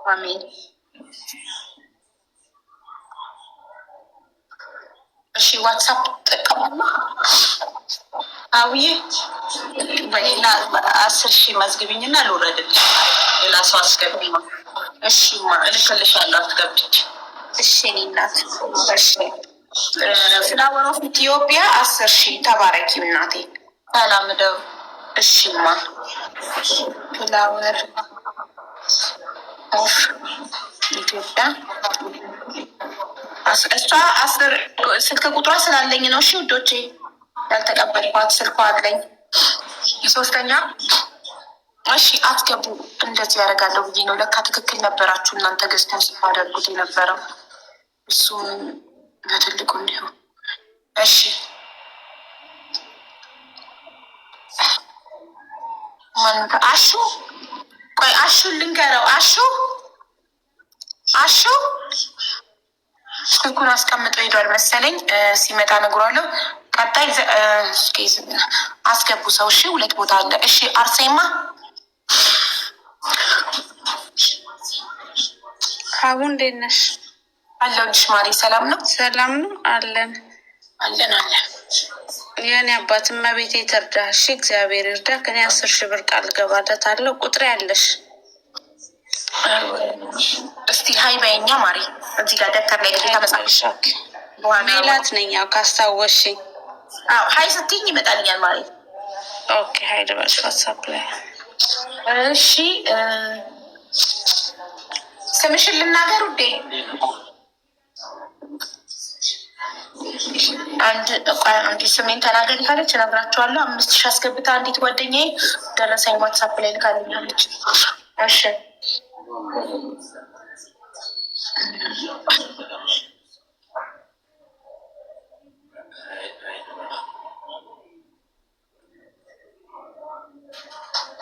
አሜን። እሺ ዋትሳፕ ተጠቀሙና አውዬ በሌላ 10,000 መዝግቢኝና ልውረድልሽ። ሌላ ሰው አስገቢ ነው። እሺ እልክልሻለሁ አስገብች። እሺ እኔ እናት እሺ ፍላወር ኦፍ ኢትዮጵያ 10,000 ተባረኪ እናቴ። ሰላም ደው እሺማ ፍላወር ኦፍ ኢትዮጵያ እሷ 10 ስልክ ቁጥሯ ስላለኝ ነው። እሺ ውዶቼ ያልተቀበልኳት ስልኳ አለኝ። ሶስተኛ እሺ አትገቡ እንደዚህ ያደርጋለሁ ብዬ ነው። ለካ ትክክል ነበራችሁ እናንተ ገዝተን ስታደርጉት የነበረው እሱም በትልቁ እንዲሆን። እሺ አሹ ቆይ አሹ ልንገረው። አሹ ስልኩን አስቀምጦ ሄዷል መሰለኝ። ሲመጣ እነግረዋለሁ። ቀጣይ አስገቡ ሰው። እሺ 2 ቦታ አለ። እሺ አርሴማ ሀቡ እንዴት ነሽ? አለሁልሽ ማሪ። ሰላም ነው? ሰላም ነው አለን። የኔ አባት እመቤቴ ትርዳ። እሺ እግዚአብሔር ይርዳ። ከኔ 10,000 ብር ቃል ገባለታለሁ። ቁጥሬ ያለሽ እስቲ ሀይ በይኛ ማሪ። እዚህ ጋር ደብተር ላይ ተመጻለሽ። ሜላት ነኝ። ያው ካስታወሽኝ ሀይ ስትይኝ ይመጣልኛል ማሪ። ኦኬ ሀይ ልበልሽ ዋትሳፕ ላይ። እሺ ስምሽን ልናገር ውዴ? አንድ ስሜን ተናገሪ ካለች እነግራቸዋለሁ። 5,000 አስገብታ አንዲት ጓደኛዬ ደረሰኝ ዋትሳፕ ላይ ልካልኛለች። እሺ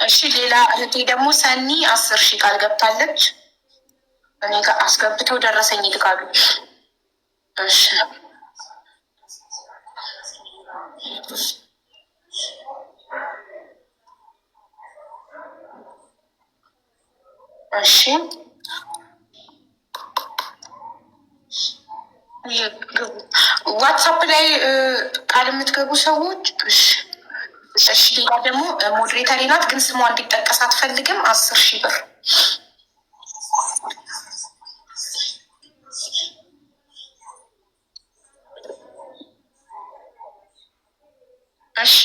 እሺ ሌላ እህቴ ደግሞ ሰኒ 10,000 ቃል ገብታለች። እኔ ጋር አስገብተው ደረሰኝ ይልካሉ። እሺ እሺ ዋትሳፕ ላይ ቃል የምትገቡ ሰዎች እሺ ሌላ ደግሞ ሞዴሬተር ናት፣ ግን ስሟ እንዲጠቀስ አትፈልግም። 10,000 ብር እሺ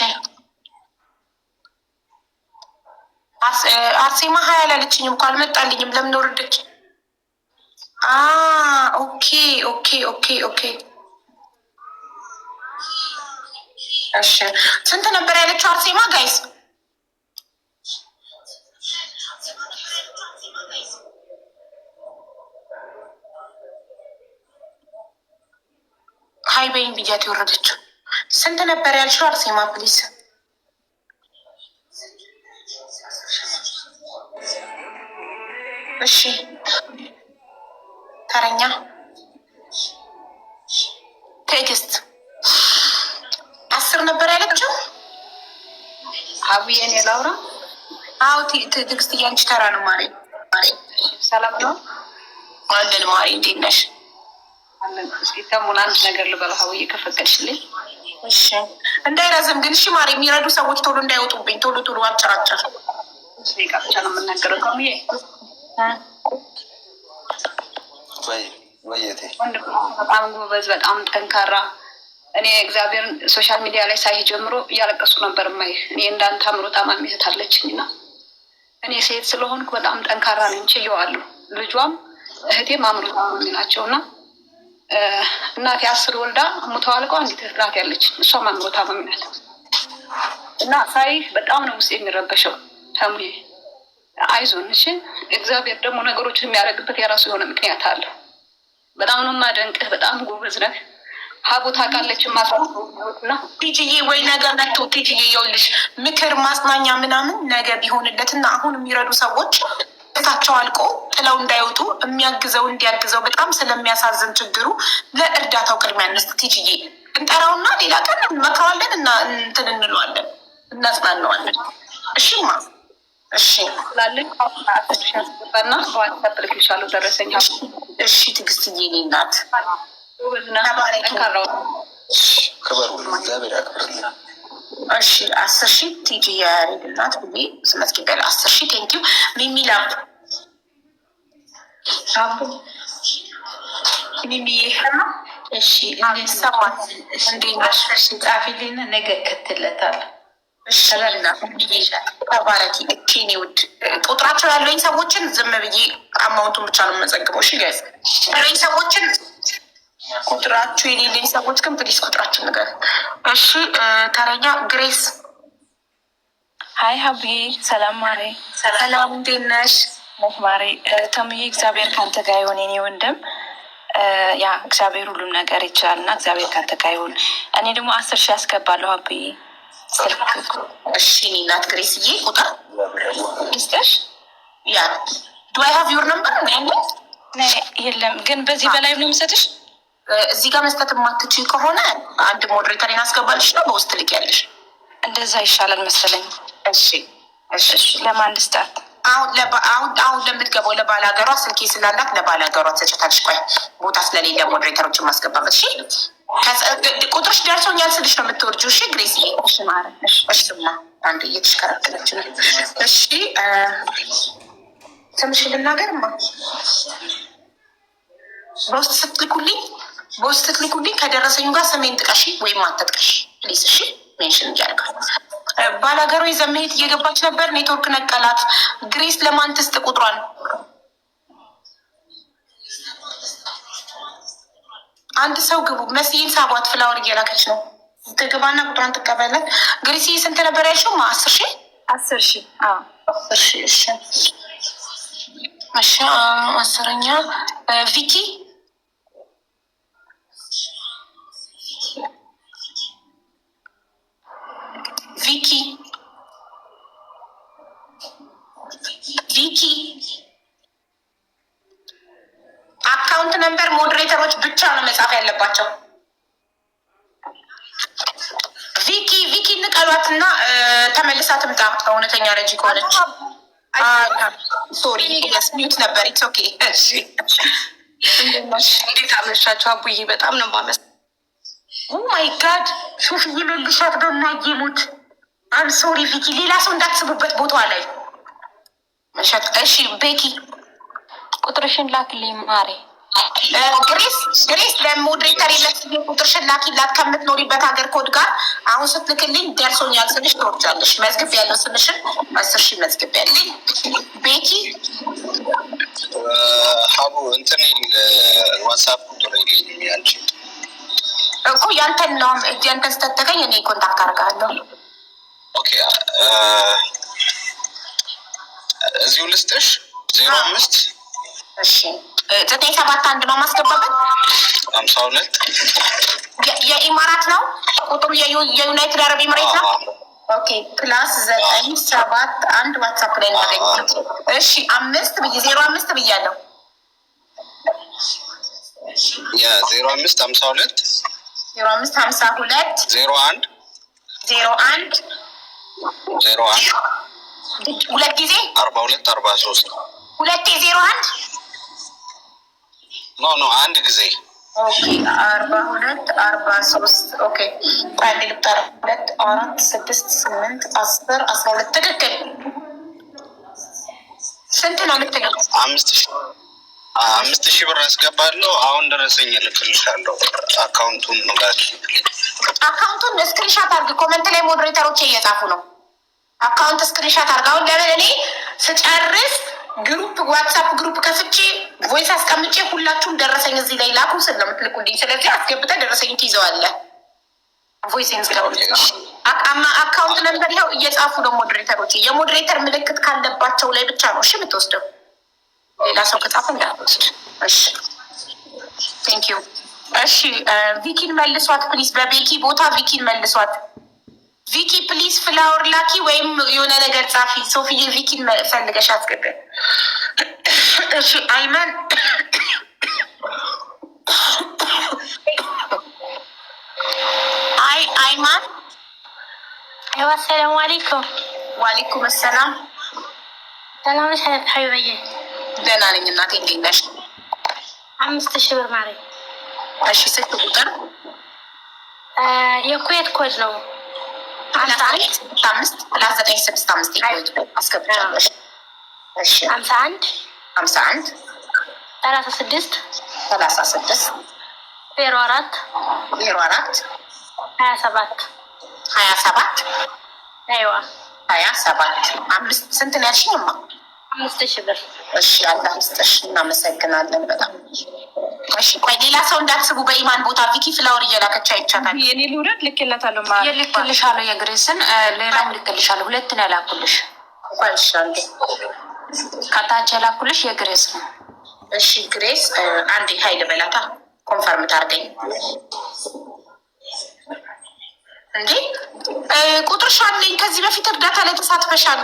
አርሴማ ሀያ አላለችኝም እኮ አልመጣልኝም። ለምን ወረደች? ኦኬ ኦኬ ኦኬ ኦኬ እሺ ስንት ነበር ያለችው አርሴማ? ጋይስ ሀይ በይኝ ብያት የወረደችው ስንት ነበር ያልሽው አርሴማ? ፕሊስ እሺ ተረኛ ቴክስት 10 ነበር ያለችው። አብዬን የላውራ ትዕግስት እያንቺ ተራ ነው። ማሪ ሰላም ነው አለን። ማሪ እንዴት ነሽ? አለን። እስኪ ተሙን አንድ ነገር ልበል ሀውዬ ከፈቀድሽልኝ። እሺ እንዳይረዝም ግን እሺ ማሪ። የሚረዱ ሰዎች ቶሎ እንዳይወጡብኝ። ቶሎ አጭራጭር ደቂቃ ብቻ ነው የምናገረው። ከሙዬ በጣም ጎበዝ፣ በጣም ጠንካራ። እኔ እግዚአብሔርን ሶሻል ሚዲያ ላይ ሳይ ጀምሮ እያለቀሱ ነበር ማይ። እኔ እንዳንተ አምሮ ታማሚ እህት አለችኝ እና እኔ ሴት ስለሆንኩ በጣም ጠንካራ ነኝ፣ ችየዋለሁ። ልጇም እህቴም አምሮ ታማሚ ናቸው እና እናቴ 10 ወልዳ ሙተው አልቀው አንዲት እህት ናት ያለች፣ እሷም አምሮ ታማሚ ናት እና ሳይ በጣም ነው ውስጥ የሚረበሸው። ተሙዬ አይዞን እሺ። እግዚአብሔር ደግሞ ነገሮችን የሚያደርግበት የራሱ የሆነ ምክንያት አለ። በጣም ነው የማደንቅህ። በጣም ጎበዝ ነህ። ሀቡ ታውቃለች ማሳና ቲጂዬ ወይ ነገ መጥቶ ቲጂዬ ይኸውልሽ ምክር ማጽናኛ ምናምን ነገ ቢሆንለትና አሁን የሚረዱ ሰዎች እታቸው አልቆ ጥለው እንዳይወጡ የሚያግዘው እንዲያግዘው በጣም ስለሚያሳዝን ችግሩ ለእርዳታው ቅድሚያ እንስጥ። ቲጂዬ እንጠራውና ሌላ ቀን እንመክረዋለን እና እንትን እንለዋለን፣ እናጽናነዋለን። እሺማ እሺ ስላለኝ ያስገባና በዋትሳፕ ልክልሻለሁ ደረሰኝ። እሺ ትዕግስትዬ እኔ እናት ጠንካራው ክበር ሁሉ እግዚአብሔር ያክብርልኝ። እሺ 10,000 ቲጂ የያሬድ እናት ብዬ ስመስኪበል 10,000 ቴንኪው ሚሚላ አቡ ሚሚዬ እሺ ሰማት እንዴት ነሽ? ጻፊልኝ ነገ እከትለታለሁ። ተባረኪ እኔ ውድ ቁጥራቸው ያለኝ ሰዎችን ዝም ብዬ አማውንቱን ብቻ ነው የምመዘግበው። እሺ ጋይስ ያለኝ ሰዎችን ቁጥራችሁ የሌለኝ ሰዎች ግን ፕሊስ ቁጥራችን ነገር። እሺ ተረኛ ግሬስ። ሀይ ሀቢ ሰላም ማሬ። ሰላም እንዴት ነሽ? ማሬ ተምዬ እግዚአብሔር ካንተ ጋር ይሁን የኔ ወንድም። ያ እግዚአብሔር ሁሉም ነገር ይችላል እና እግዚአብሔር ካንተ ጋር ይሁን። እኔ ደግሞ 10,000 ያስገባለሁ ሀብዬ ስልክ። እሺ እኔ እናት ግሬስዬ ቁጥር ይስጠሽ። ያ ዱ አይ ሃቭ ዩር ነምበር የለም ግን በዚህ በላይ ነው የምሰጥሽ። እዚህ ጋር መስጠት የማትችይ ከሆነ አንድ ሞዴሬተር አስገባልሽ ነው በውስጥ ልክ ያለሽ እንደዛ ይሻላል መሰለኝ። እሺ እሺ ለማን ልስጣት? አሁን ለምትገባው ለባለ ሀገሯ ስልኬ ስላላት ለባለ ሀገሯ ትሰጫታለሽ። ቆይ ቦታ ስለሌለ ሞዴሬተሮችን ማስገባበት። እሺ ቁጥርሽ ደርሶኛል ስልሽ ነው የምትወርጂው። እሺ ግሬስ እሽማ አንድ እየተሽከረከረች ነው። እሺ ስምሽ ልናገርማ በውስጥ ስትልኩልኝ ከደረሰኙ ጋር ስሜን ጥቀሺ ወይም አትጥቀሺ ፕሊስ። እሺ ሜንሽን እያደረጋል ባላገሩ ይዘመሄት እየገባች ነበር። ኔትወርክ ነቀላት። ግሬስ ለማን ትስጥ ቁጥሯን? አንድ ሰው ግቡ። መስዬን ሳቧት ፍላወር እየላከች ነው። ትግባና ቁጥሯን ትቀበላት። ግሬስ ስንት ነበር ያልሽው? 10,000 10,000 10,000 እሺ እሺ 10ኛ ቪኪ አካውንት ነምበር ሞዴሬተሮች ብቻ ነው መጻፍ ያለባቸው። ቪኪ ንቀሏትና ተመልሳ ትምጣ። እውነተኛ ረጂ ከሆነች ሶሪ ሚዩት ነበር። ኢትስ ኦኬ። እሺ እንዴት አመሻችሁ? አቡዬ በጣም ነው ማመስ ኦ ማይ ጋድ ሱፍ ይልልሻት በማይሙት አም ሶሪ ቪኪ፣ ሌላ ሰው እንዳትስቡበት ቦታ ላይ መሸጥ። እሺ ቤኪ ቁጥርሽን ላክልኝ ማሬ። ግሬስ ለሞዴሬተር የለስኝ ቁጥርሽን ላኪላት ከምትኖሪበት ሀገር ኮድ ጋር። አሁን ስትልክልኝ ደርሶኛል ስልሽ ትወርጃለሽ። መዝግብ ያለው ስምሽን 10,000 መዝግብ ያለኝ። ቤኪ ሀቡ እንትን ዋትሳፕ ቁጥር የለኝም ያንቺ እኮ ያንተን ነው። ያንተን ስተተገኝ እኔ ኮንታክት አደርጋለሁ። ኦኬ እዚሁ ልስጥሽ 05 እሺ 971 ነው ማስገባበት። 52 የኢማራት ነው ቁጥሩ የዩናይትድ አረብ ኤምሬት ነው። ኦኬ ፕላስ 971 ዋትሳፕ ላይ እናገኛለን። እሺ 05 ብያለሁ። ያ 05 52 01 ሁለት ጊዜ 42 43 ሁለቴ 01 ኖ አንድ ጊዜ ኦኬ 42 43 ኦኬ አንድ ልጠራ 2 4 6 8 10 12 ትክክል። ስንት ነው የምትለው? 5,000 ብር አስገባለሁ። አሁን ደረሰኝ እልክልሻለሁ። አካውንቱን ነው ጋር አካውንቱን ስክሪንሻት አድርግ። ኮመንት ላይ ሞዴሬተሮች እየጻፉ ነው። አካውንት ስክሪንሻት አድርግ። አሁን ለምን እኔ ስጨርስ ግሩፕ ዋትሳፕ ግሩፕ ከፍቼ ቮይስ አስቀምጬ ሁላችሁም ደረሰኝ እዚህ ላይ ላኩ ስል ነው የምትልኩልኝ። ስለዚህ አስገብተህ ደረሰኝ ትይዘዋለህ። ቮይሴን አካውንት ነምበር ይኸው እየጻፉ ነው ሞዴሬተሮች። የሞዴሬተር ምልክት ካለባቸው ላይ ብቻ ነው እሺ የምትወስደው። ሌላ ሰው ከጻፈ እንዳትወስድ። እሺ ቴንክ ዩ። እሺ ቪኪን መልሷት ፕሊዝ። በቤኪ ቦታ ቪኪን መልሷት። ቪኪ ፕሊዝ ፍላወር ላኪ ወይም የሆነ ነገር ጻፊ። ሶፊዬ ቪኪን ፈልገሽ አስገቢ። እሺ አይመን አይማን አሰላሙ አለይኩም። ዋሌኩም ሰላም። ሰላም ነሽ ሀቢበዬ? ደህና ነኝ እናቴ፣ እንዴት ነሽ? 5000 ብር ማለት። እሺ ስልክ ቁጥር የኩዌት ኮድ ነው። 51 አስገብቻለሁ። እሺ 51 51 36 36 04 04 27 27 አይዋ 27 5 ስንት ነው ያልሽኝማ? 5000 ብር። እሺ አላህ ይስጥሽ፣ እናመሰግናለን በጣም። እሺ ቆይ ሌላ ሰው እንዳትስቡ፣ በኢማን ቦታ ቪኪ ፍላወር እየላከች አይቻታል። የኔ ልውረድ ልክለታለሁ ማለት የልክልሻለሁ፣ የግሬስን ሌላም ልክልሻለሁ። ሁለት ነው ያላኩልሽ። ቆይ እሺ አንዴ ከታች የላኩልሽ የግሬስ ነው። እሺ ግሬስ አንዴ ሀይል በላታ ኮንፈርም ታርገኝ እንዴ። ቁጥርሽ አለኝ፣ ከዚህ በፊት እርዳታ ላይ ተሳትፈሻል።